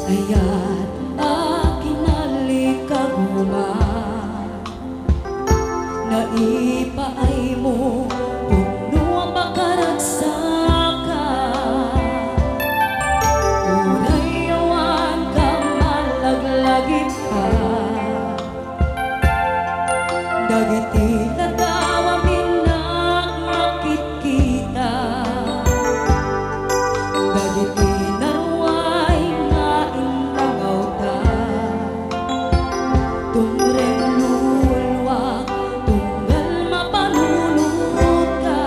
Kaya't aking nalikaguma, naipaay mo puno ang pakaragsakan. Urayawan ka, malaglagit ka, dagiti ladawa minakmakit kita, dagiti narway nga inlangaw ta, tumreng lulwak tunggal mapanunod ka.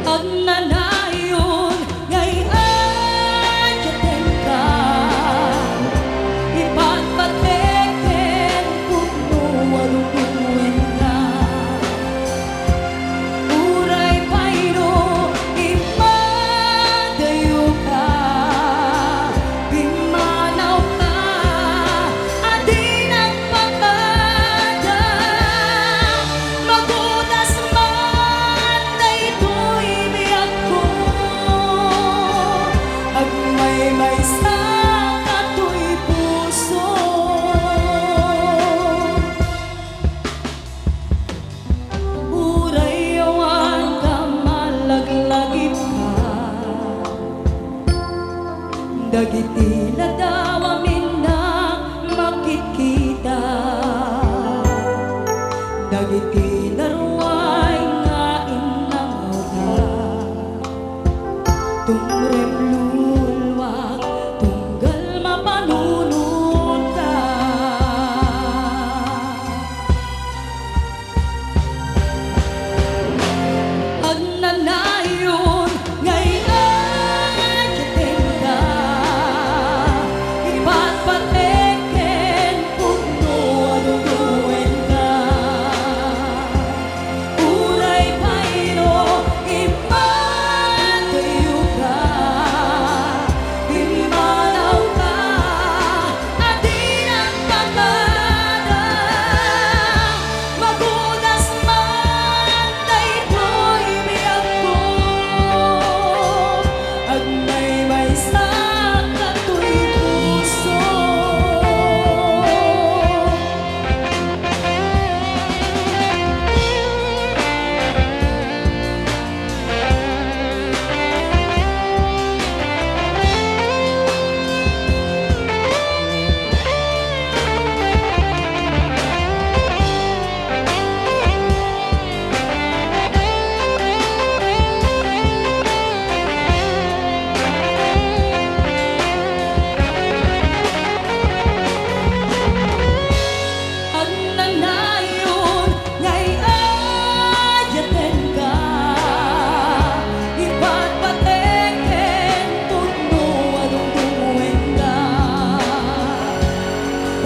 Ag nanayon ngay adyaten ka, ipagpateken puno waluluwen ka. Uray payno ipadayo ka, bimanaw ka, adi nagpakada. Magudas man daytoy biyak ko, agmay-may sa katoy puso. Urayawan ka, malaglagip ka, dagiti ladawa minakmakit kita, dagiti narway nga inlangaw ka, tumrem lulwak tunggal mapanunod ka. Ag nanayon ngay adyaten ka, ipagpateken puno waluluwen ka. Uray payno ipadayo ka, bimanaw ka, adi nagpakada. Magudas man daytoy biyak ko, agmay-may sa katoy puso. Ag nanayon ngay adyaten ka, ipagpateken puno waluluwen ka.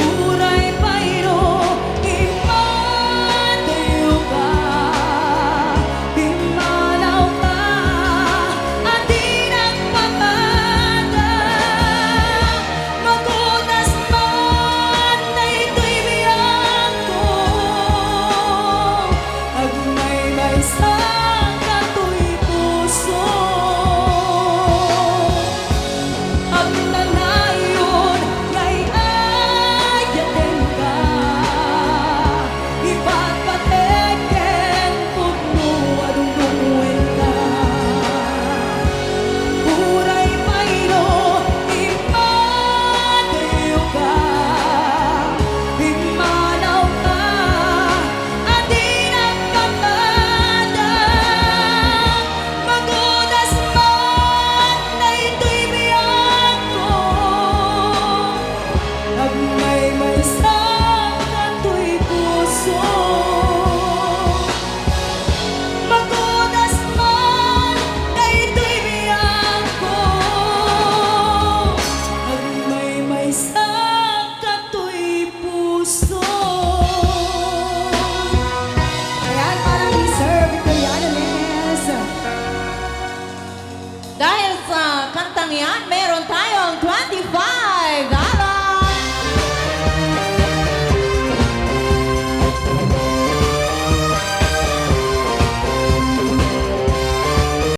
Uray payno ipadayo ka, bimanaw ka, adi nagpakada. Magudas man daytoy biyak ko, agmay-may sa katoy puso. Ag nanayon ngay adyaten ka, ipagpateken puno waluluwen ka. Uray payno ipadayo ka, bimanaw ka, adi nagpakada. Magudas man daytoy biyak ko, agmay-may sa katoy puso. Magudas man daytoy biyak ko, agmay-may sa katoy puso. Ayan, para kay Sir Victoriano Nes. Dahil sa kantang yan, may